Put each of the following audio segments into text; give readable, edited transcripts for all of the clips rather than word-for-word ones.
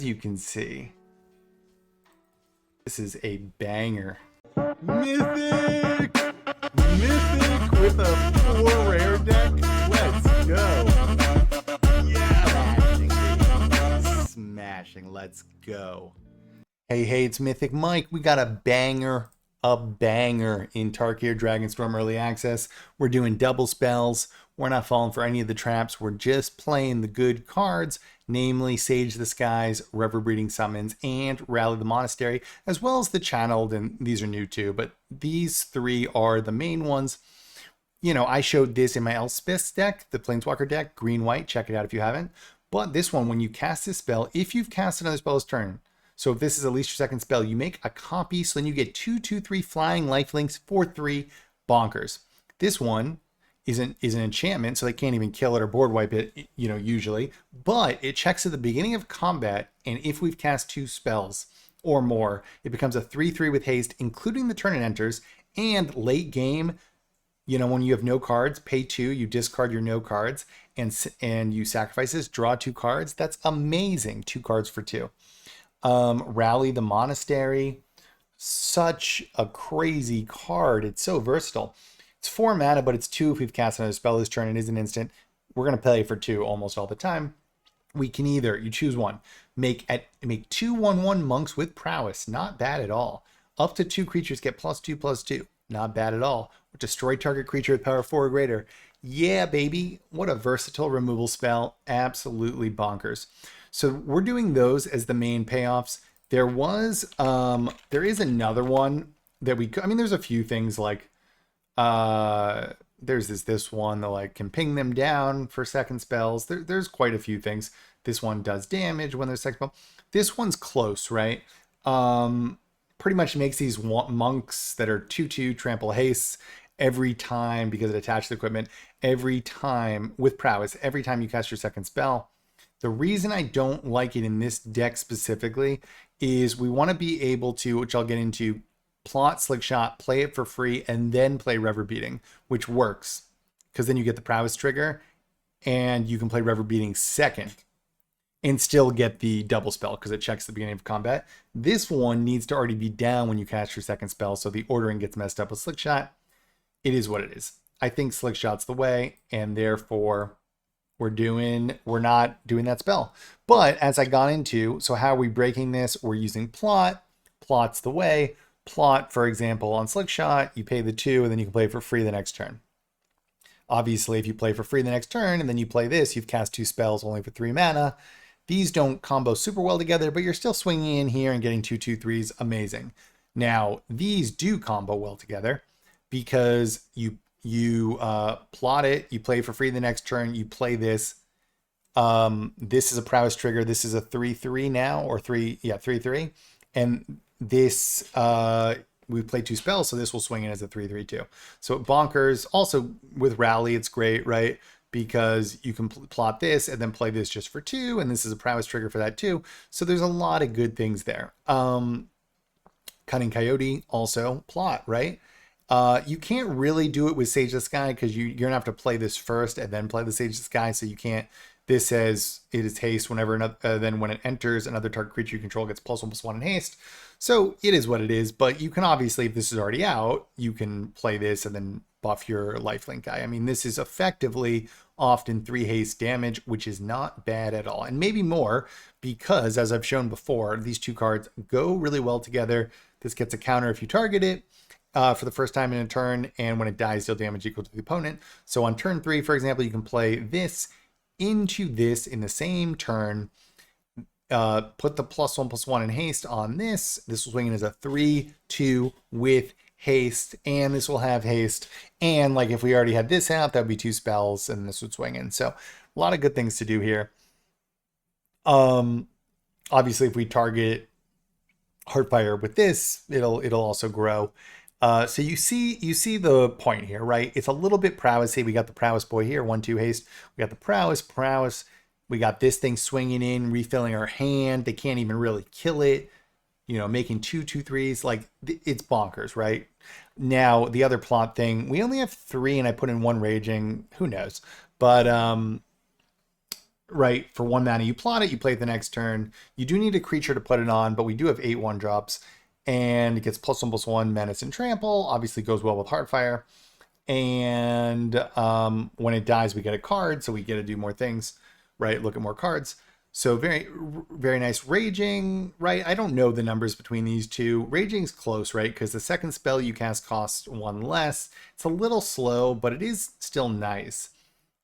You can see this is a banger. Mythic with a 4 rare deck. Let's go. Yeah, smashing. Let's go. Hey, it's Mythic Mike. We got a banger in Tarkir Dragonstorm Early Access. We're doing double spells. We're not falling for any of the traps. We're just playing the good cards, namely Sage the Skies, Reverbreeding Summons, and Rally the Monastery, as well as the Channeled, and these are new too, but these three are the main ones. You know, I showed this in my Elspeth's deck, the Planeswalker deck, green-white. Check it out if you haven't. But this one, when you cast this spell, if you've cast another spell this turn, so if this is at least your second spell, you make a copy, so then you get 2/2/3 flying lifelinks for 3 bonkers. This one is an enchantment, so they can't even kill it or board wipe it, you know, usually. But it checks at the beginning of combat, and if we've cast 2 spells or more, it becomes a 3/3 with haste, including the turn it enters, and late game, you know, when you have no cards, pay 2, you discard your no cards, and you sacrifice this, draw 2 cards. That's amazing. 2 cards for 2. Rally the Monastery, such a crazy card. It's so versatile. It's 4 mana, but it's 2 if we've cast another spell this turn. It is an instant. We're going to play for 2 almost all the time. We can either, you choose one, make 2 1/1 monks with prowess. Not bad at all. Up to 2 creatures get +2/+2. Not bad at all. Destroy target creature with power 4 or greater. Yeah, baby. What a versatile removal spell. Absolutely bonkers. So we're doing those as the main payoffs. There is another one that there's a few things like, there's this one that like can ping them down for second spells. There's quite a few things. This one does damage when there's second spell. This one's close, right? Pretty much makes these monks that are 2/2 trample haste every time because it attached to the equipment. Every time with prowess, every time you cast your second spell. The reason I don't like it in this deck specifically is we want to be able to, which I'll get into, plot Slick Shot, play it for free, and then play Reverbreeding, which works because then you get the prowess trigger and you can play Reverbreeding second and still get the double spell because it checks the beginning of combat. This one needs to already be down when you cast your second spell, so the ordering gets messed up with Slick Shot. It is what it is. I think Slick Shot's the way, and therefore we're not doing that spell. But as I got into, so how are we breaking this? We're using plot. Plot's the way. Plot, for example, on Slick Shot, you pay the 2 and then you can play for free the next turn. Obviously, if you play for free the next turn and then you play this, you've cast 2 spells only for 3 mana. These don't combo super well together, but you're still swinging in here and getting 2/2/3s. Amazing. Now, these do combo well together because you plot it, you play for free the next turn, you play this. This is a prowess trigger. This is a 3/3 now, or 3/3. And this, we play 2 spells, so this will swing in as a 3/3 too. So bonkers. Also with Rally, it's great, right? Because you can plot this and then play this just for 2, and this is a prowess trigger for that too. So there's a lot of good things there. Cunning Coyote, also plot, right? You can't really do it with Sage the Sky because you're gonna have to play this first and then play the Sage the Sky, so you can't. This says it is haste whenever then when it enters, another target creature you control gets +1/+1 in haste. So it is what it is, but you can obviously, if this is already out, you can play this and then buff your lifelink guy. I mean, this is effectively often 3 haste damage, which is not bad at all. And maybe more because, as I've shown before, these 2 cards go really well together. This gets a counter if you target it for the first time in a turn, and when it dies, deal damage equal to the opponent. So on turn 3, for example, you can play this into this in the same turn, put the +1/+1 in haste on this. This will swing in as a 3/2 with haste, and this will have haste. And like if we already had this out, that would be 2 spells, and this would swing in. So a lot of good things to do here. Obviously, if we target Heartfire with this, it'll also grow. So you see the point here, right? It's a little bit prowessy. We got the prowess boy here, 1/2 haste. We got the prowess. We got this thing swinging in, refilling our hand. They can't even really kill it. You know, making 2/2/3s. Like, it's bonkers, right? Now, the other plot thing, we only have 3 and I put in 1 raging. Who knows? But right? For 1 mana, you plot it, you play it the next turn. You do need a creature to put it on, but we do have 8 1-drops. And it gets +1/+1 menace and trample. Obviously goes well with Heartfire. And when it dies, we get a card, so we get to do more things, right? Look at more cards. So very, very nice. Raging, right? I don't know the numbers between these two. Raging's close, right? Because the second spell you cast costs 1 less. It's a little slow, but it is still nice.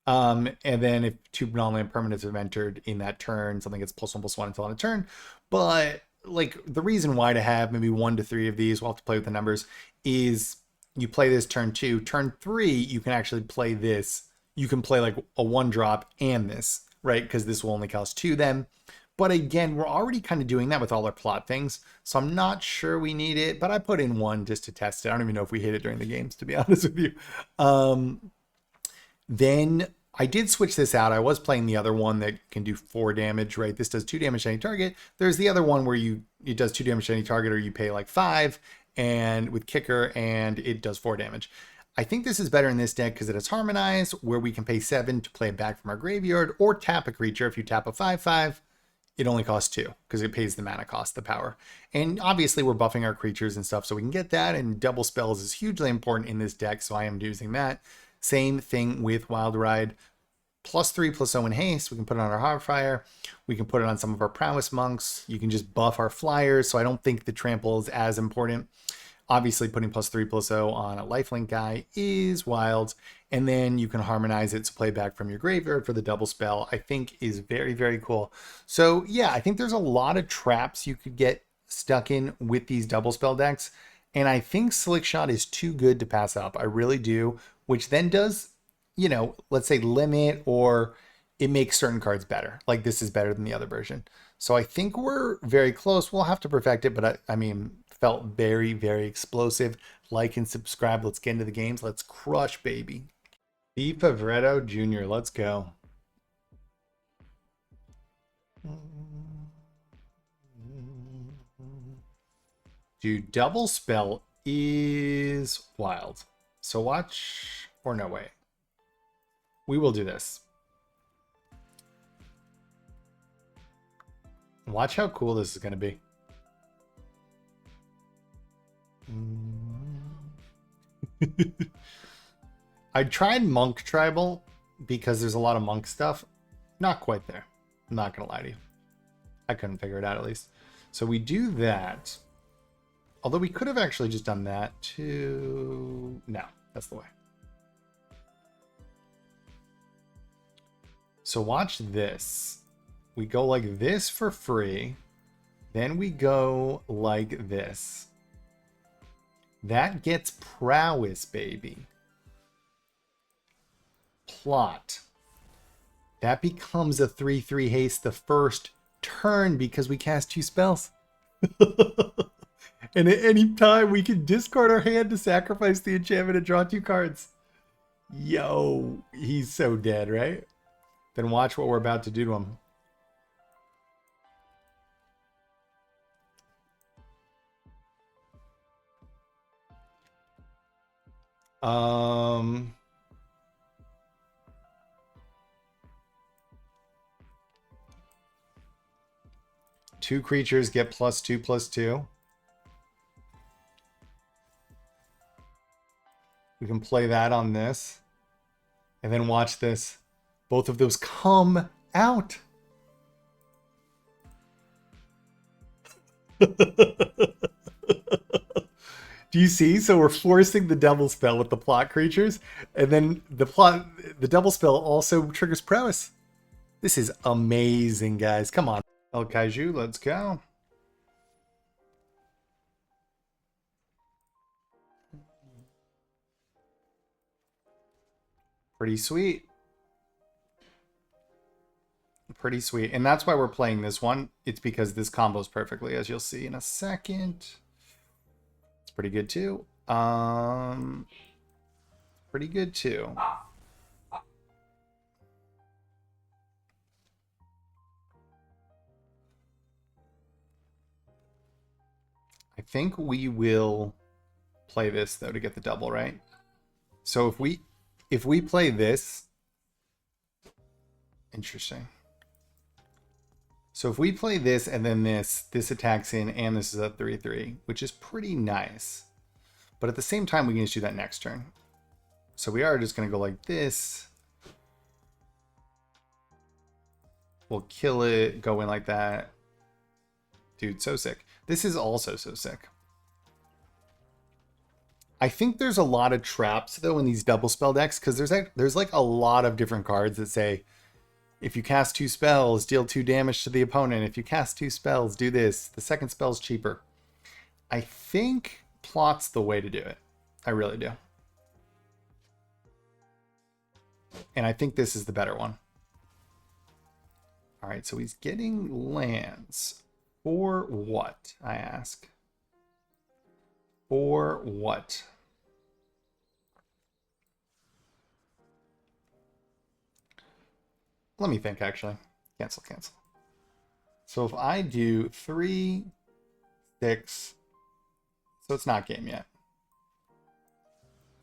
And then if 2 non-land permanents have entered in that turn, something gets +1/+1 until on a turn. But like the reason why to have maybe 1 to 3 of these, we'll have to play with the numbers, is you play this turn 2. Turn 3, you can actually play this. You can play like a 1-drop and this, right? Because this will only cost 2 then. But again, we're already kind of doing that with all our plot things. So I'm not sure we need it, but I put in 1 just to test it. I don't even know if we hit it during the games, to be honest with you. Then I did switch this out. I was playing the other one that can do 4 damage, right? This does 2 damage to any target. There's the other one where it does 2 damage to any target, or you pay like 5 and with kicker, and it does 4 damage. I think this is better in this deck because it has Harmonize, where we can pay 7 to play it back from our graveyard, or tap a creature. If you tap a 5/5, it only costs 2 because it pays the mana cost, the power. And obviously we're buffing our creatures and stuff, so we can get that, and double spells is hugely important in this deck, so I am using that. Same thing with Wild Ride. +3/+0 in haste. We can put it on our Heartfire. We can put it on some of our Prowess Monks. You can just buff our flyers, so I don't think the trample is as important. Obviously, putting +3/+0 on a lifelink guy is wild. And then you can harmonize it to play back from your graveyard for the double spell, I think is very, very cool. So yeah, I think there's a lot of traps you could get stuck in with these double spell decks. And I think Slick Shot is too good to pass up. I really do, which then does, you know, let's say limit, or it makes certain cards better. Like this is better than the other version. So I think we're very close. We'll have to perfect it, but I mean, felt very, very explosive. Like and subscribe. Let's get into the games. Let's crush, baby. B. Favretto Jr. Let's go. Dude, double spell is wild. So watch, or no way. We will do this. Watch how cool this is going to be. I tried Monk Tribal because there's a lot of Monk stuff. Not quite there. I'm not going to lie to you. I couldn't figure it out at least. So we do that. Although we could have actually just done that too. No, that's the way. So watch this. We go like this for free. Then we go like this. That gets Prowess, baby. Plot. That becomes a 3/3 haste the first turn because we cast 2 spells. And at any time we can discard our hand to sacrifice the enchantment and draw 2 cards. Yo, he's so dead, right? Then watch what we're about to do to him. Two creatures get +2/+2. We can play that on this. And then watch this. Both of those come out. Do you see? So we're forcing the double spell with the plot creatures, and then the double spell also triggers prowess. This is amazing, guys. Come on. El Kaiju, let's go. Pretty sweet. Pretty sweet. And that's why we're playing this one. It's because this combos perfectly, as you'll see in a second. It's pretty good too. Pretty good too. I think we will play this though to get the double, right? So if we play this, interesting. So if we play this and then this attacks in and this is a 3/3, which is pretty nice. But at the same time, we can just do that next turn. So we are just going to go like this. We'll kill it, go in like that. Dude, so sick. This is also so sick. I think there's a lot of traps, though, in these double spell decks, because there's like a lot of different cards that say, if you cast 2 spells, deal 2 damage to the opponent. If you cast 2 spells, do this. The second spell's cheaper. I think plot's the way to do it. I really do. And I think this is the better one. All right, so he's getting lands. For what, I ask? For what? Let me think, actually. Cancel. So if I do 3, 6, so it's not game yet.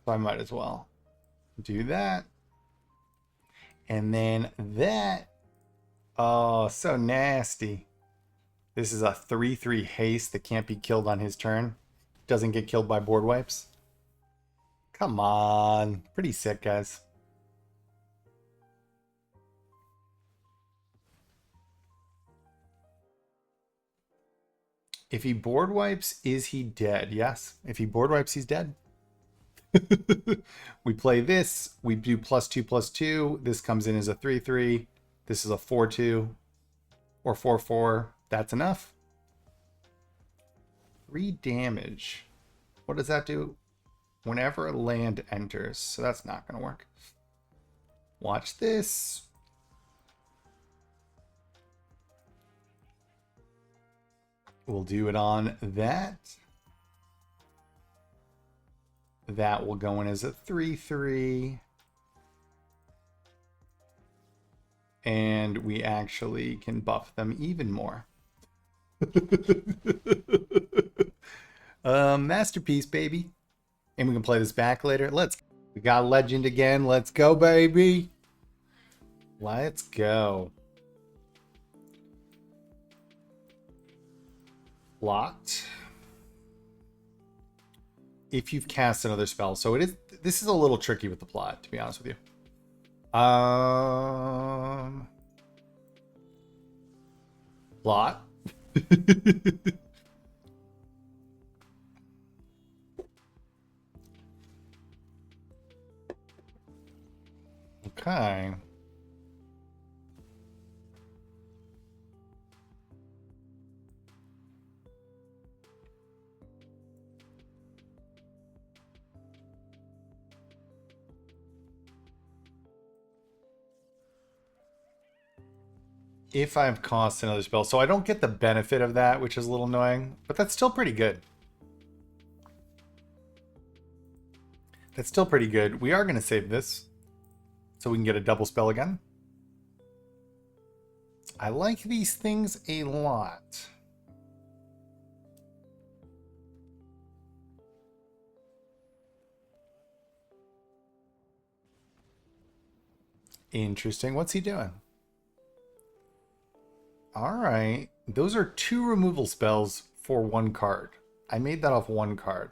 So I might as well do that. And then that. Oh, so nasty. This is a 3/3 haste that can't be killed on his turn. Doesn't get killed by board wipes. Come on. Pretty sick, guys. If he board wipes, is he dead? Yes. If he board wipes, he's dead. We play this. We do +2/+2. This comes in as a 3/3. This is a 4/2 or 4/4. That's enough. 3 damage. What does that do? Whenever a land enters. So that's not going to work. Watch this. We'll do it on that. That will go in as a 3/3. And we actually can buff them even more. Masterpiece, baby. And we can play this back later. We got legend again. Let's go, baby. Let's go. Locked. If you've cast another spell. So this is a little tricky with the plot, to be honest with you. Plot. Okay. If I've cost another spell. So I don't get the benefit of that, which is a little annoying, but that's still pretty good. That's still pretty good. We are going to save this so we can get a double spell again. I like these things a lot. Interesting. What's he doing? All right. Those are 2 removal spells for 1 card. I made that off 1 card.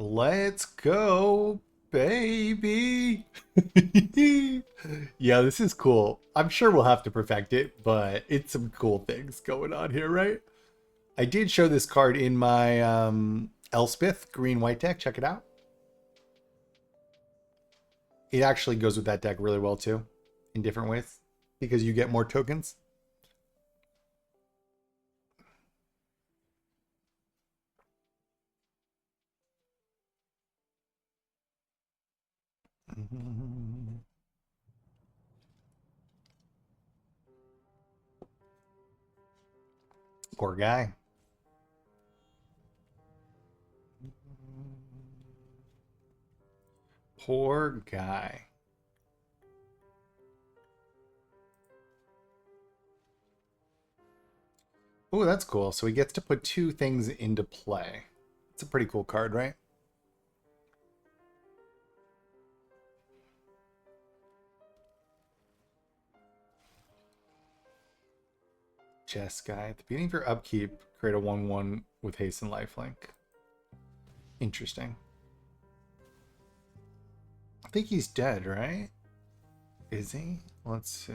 Let's go, baby. Yeah, this is cool. I'm sure we'll have to perfect it, but it's some cool things going on here, right? I did show this card in my Elspeth green-white deck. Check it out. It actually goes with that deck really well, too, in different ways, because you get more tokens. Poor guy. Poor guy. Oh, that's cool. So he gets to put two things into play. It's a pretty cool card, right? Chess guy. At the beginning of your upkeep, create a 1/1 with haste and lifelink. Interesting. I think he's dead, right? Is he? Let's see.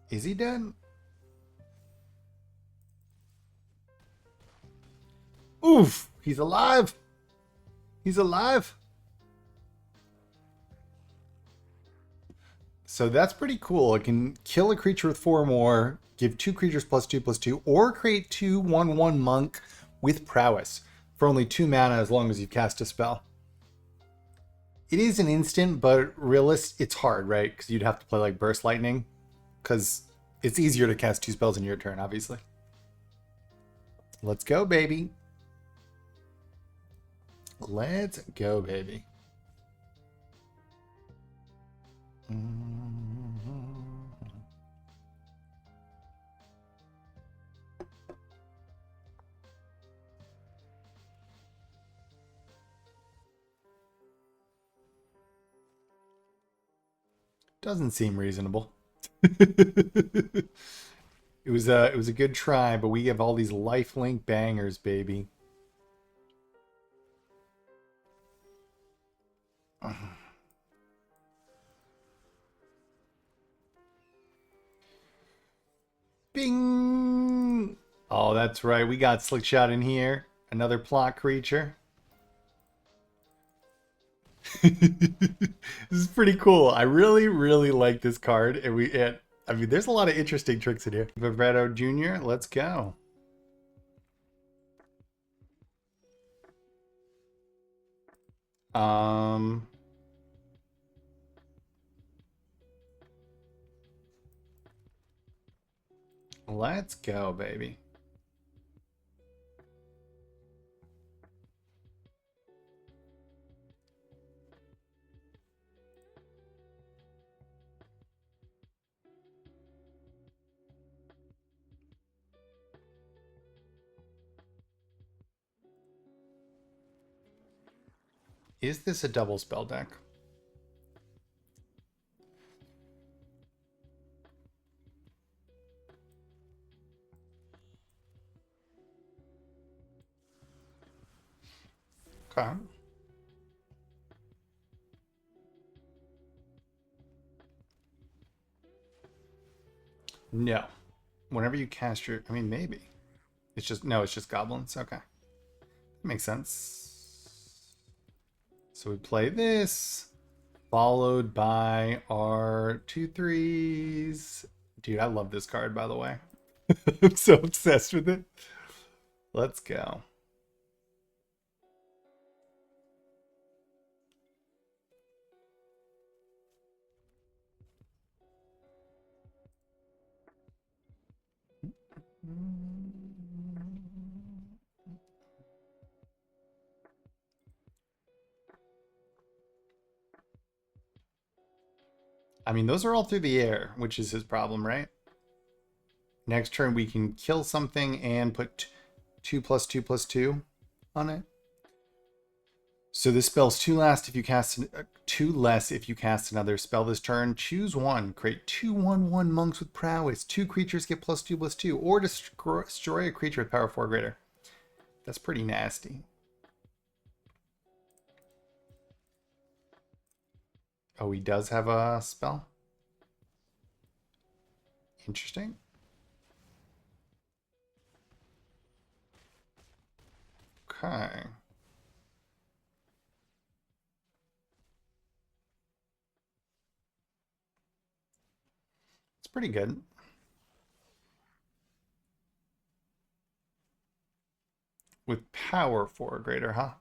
Is he dead? Oof! He's alive! He's alive! So that's pretty cool. It can kill a creature with 4 more, give 2 creatures +2/+2, or create 2 1/1 monk with prowess for only 2 mana as long as you cast a spell. It is an instant, but it's hard, right? Because you'd have to play like Burst Lightning, because it's easier to cast 2 spells in your turn, obviously. Let's go, baby. Let's go, baby. Doesn't seem reasonable. It was a good try, but we have all these lifelink bangers, baby. Bing! Oh, that's right. We got Slick Shot in here. Another plot creature. This is pretty cool. I really, really like this card. I mean, there's a lot of interesting tricks in here. Vibrato Jr., let's go. Um, let's go, baby. Is this a double spell deck? Okay. No. Whenever you cast your, I mean, maybe. It's just goblins. Okay. Makes sense. So we play this, followed by our 2/3s. Dude, I love this card, by the way. I'm so obsessed with it. Let's go. I mean, those are all through the air, which is his problem, right? Next turn, we can kill something and put 2/2/2 on it. So this spell's 2 less if you cast 2 less if you cast another spell this turn. Choose one. Create 2 1/1 monks with prowess. 2 creatures get +2/+2, or destroy a creature with power 4 or greater. That's pretty nasty. Oh, he does have a spell. Interesting. Okay. It's pretty good. With power 4 or greater, huh?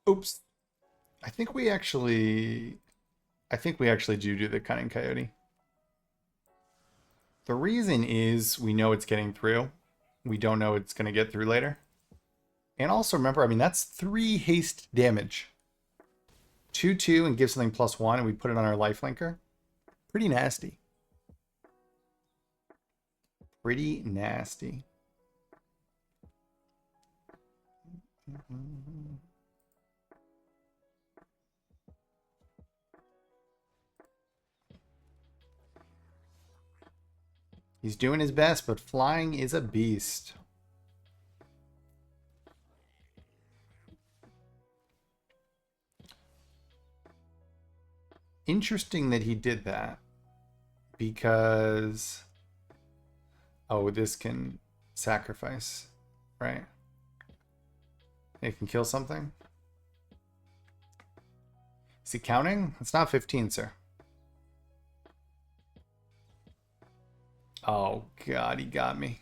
Oops. I think we actually do the cunning coyote. The reason is we know it's getting through. We don't know it's going to get through later. And also remember, I mean, that's 3 haste damage. 2/2 and give something +1, and we put it on our life linker. Pretty nasty. Pretty nasty. He's doing his best, but flying is a beast. Interesting that he did that, because oh, this can sacrifice, right? It can kill something. Is he counting? It's not 15, sir. Oh god, he got me.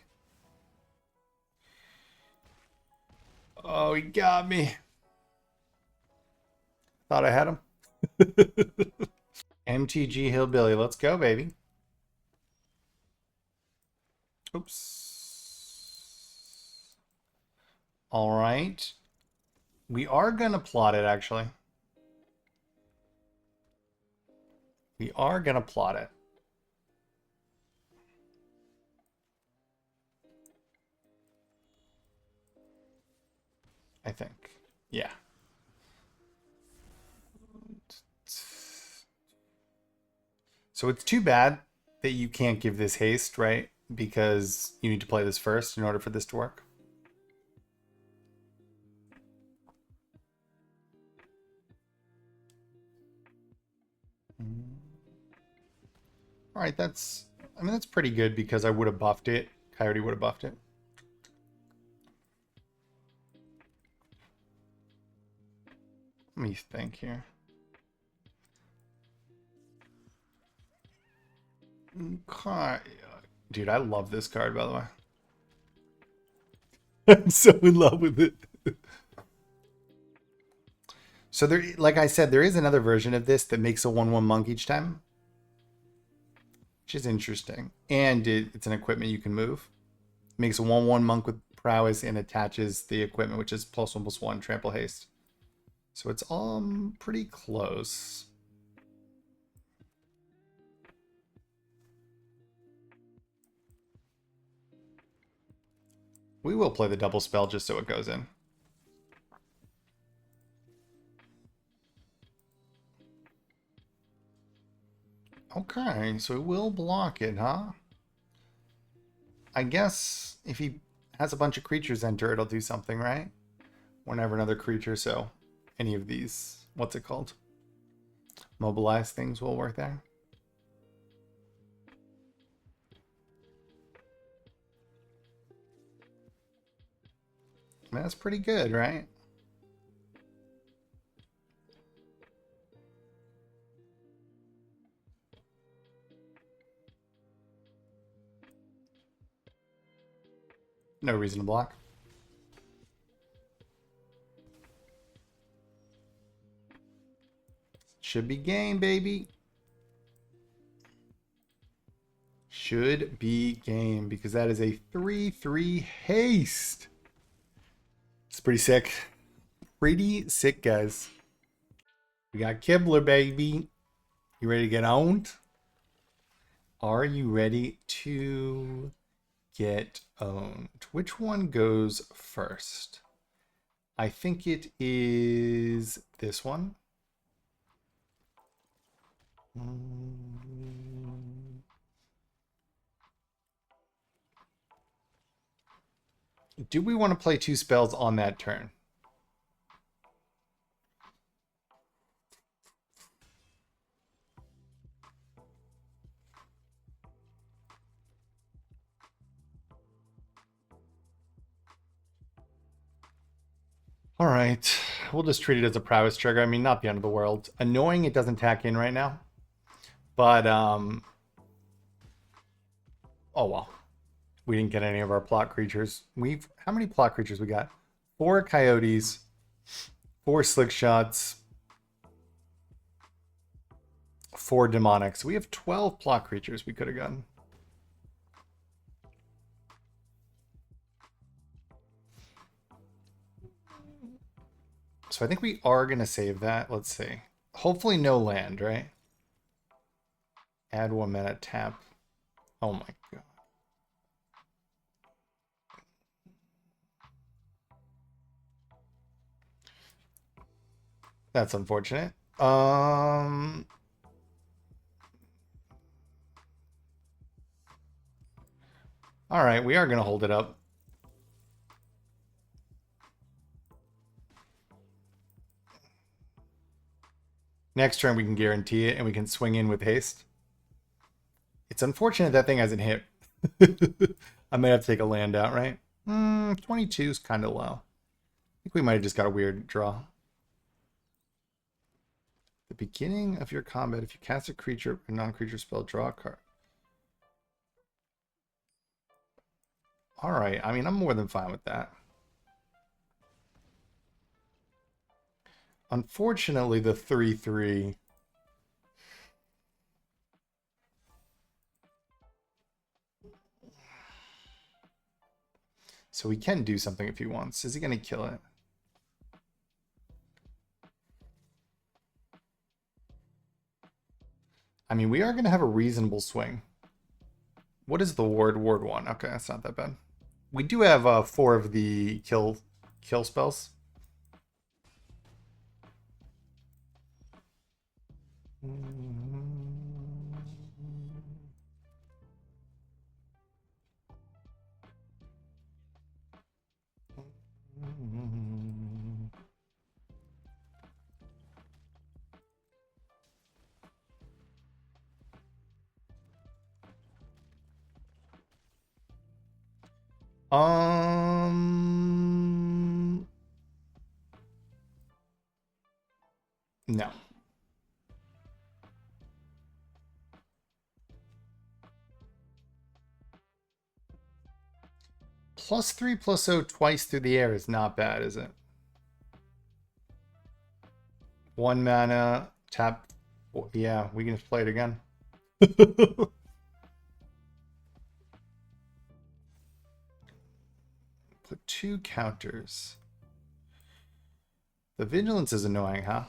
Oh, he got me. Thought I had him. MTG Hillbilly, let's go, baby. Oops. All right. We are going to plot it, actually. We are going to plot it. I think. Yeah. So it's too bad that you can't give this haste, right? Because you need to play this first in order for this to work. All right, that's pretty good because I would have buffed it. Coyote would have buffed it. Let me think here. Okay. Dude, I love this card, by the way. I'm so in love with it. So there, like I said, there is another version of this that makes a 1/1 monk each time, which is interesting. And it's an equipment you can move. It makes a 1/1 monk with prowess and attaches the equipment, which is +1/+1 trample haste. So it's pretty close. We will play the double spell just so it goes in. Okay, so it will block it, huh? I guess if he has a bunch of creatures enter, it'll do something, right? Whenever another creature, so any of these, what's it called? Mobilize things will work there. That's pretty good, right? No reason to block. Should be game, baby. Should be game, because that is a 3/3 haste. It's pretty sick. Pretty sick, guys. We got Kibler, baby. You ready to get owned? Are you ready to get owned? Which one goes first? I think it is this one. Do we want to play 2 spells on that turn? All right, we'll just treat it as a prowess trigger. I mean, not the end of the world. Annoying it doesn't tack in right now, but oh well. We didn't get any of our plot creatures. How many plot creatures we got? 4 coyotes, 4 slick shots, 4 demonics. We have 12 plot creatures we could have gotten. So I think we are going to save that. Let's see. Hopefully no land, right? Add 1 mana, tap. Oh my god. That's unfortunate. All right, we are going to hold it up. Next turn we can guarantee it and we can swing in with haste. It's unfortunate that thing hasn't hit. I might have to take a land out, right? 22 is kind of low. I think we might have just got a weird draw. The beginning of your combat, if you cast a creature or non-creature spell, draw a card. All right, I mean, I'm more than fine with that. Unfortunately, the 3/3. So he can do something if he wants. Is he going to kill it? I mean, we are going to have a reasonable swing. What is the ward? Ward 1. Okay, that's not that bad. We do have 4 of the kill spells. No. +3/+0 twice through the air is not bad, is it? 1 mana, tap. Yeah, we can just play it again. Put 2 counters. The vigilance is annoying, huh?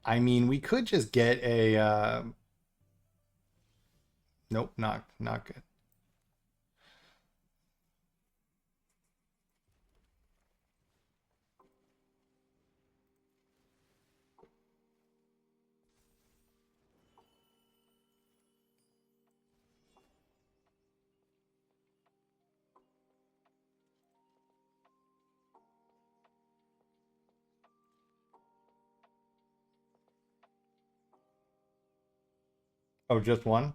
I mean, we could just get a... Nope, not good. Oh, just one?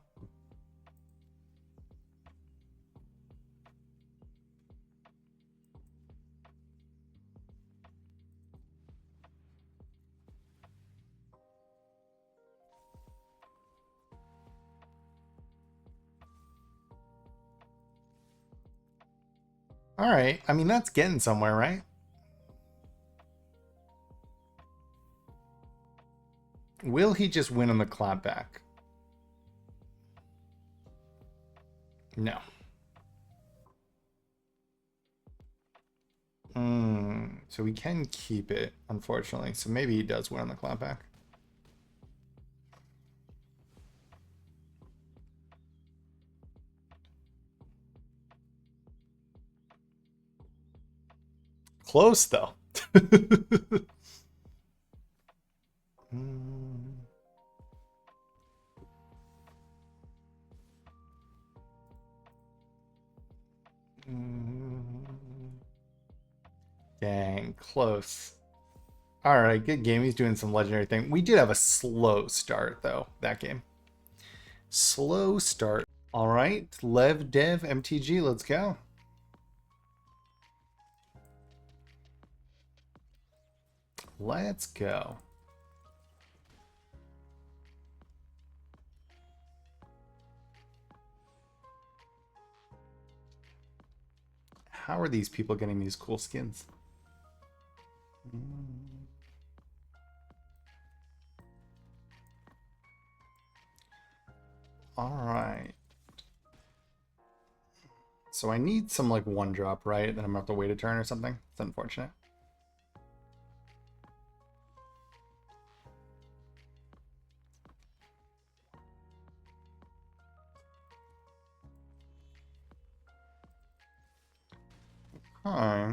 All right. I mean, that's getting somewhere, right? Will he just win on the clapback? No. So we can keep it, unfortunately. So maybe he does win on the clapback. Close, though. Dang, close. All right, good game. He's doing some legendary thing. We did have a slow start, though, that game. Slow start. All right, Lev Dev MTG, let's go. Let's go. How are these people getting these cool skins? All right. So I need some like one drop, right? Then I'm gonna have to wait a turn or something. It's unfortunate. Huh.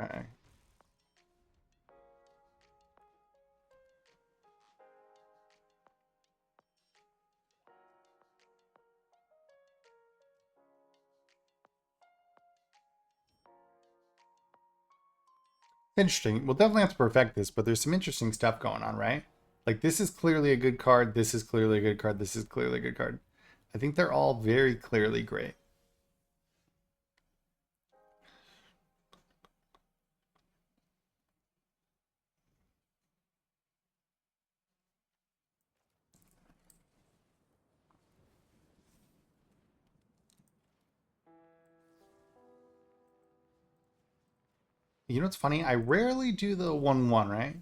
Okay. Interesting. We'll definitely have to perfect this, but there's some interesting stuff going on, right? Like this is clearly a good card. This is clearly a good card. This is clearly a good card. I think they're all very clearly great. You know what's funny? I rarely do the 1/1, right?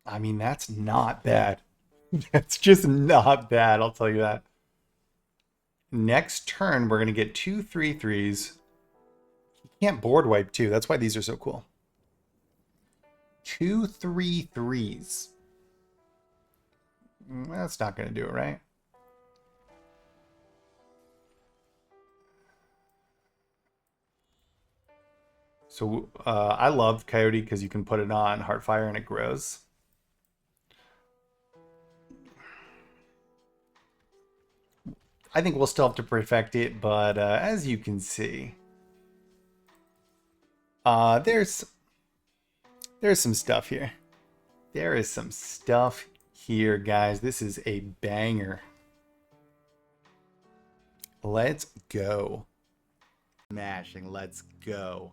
I mean, that's not bad. That's just not bad, I'll tell you that. Next turn, we're going to get 2/3/3s. You can't board wipe too. That's why these are so cool. 2/3/3s. That's not going to do it, right? So I love Coyote because you can put it on Heartfire and it grows. I think we'll still have to perfect it, but as you can see, there's some stuff here. There is some stuff here, guys. This is a banger. Let's go. Smashing. Let's go.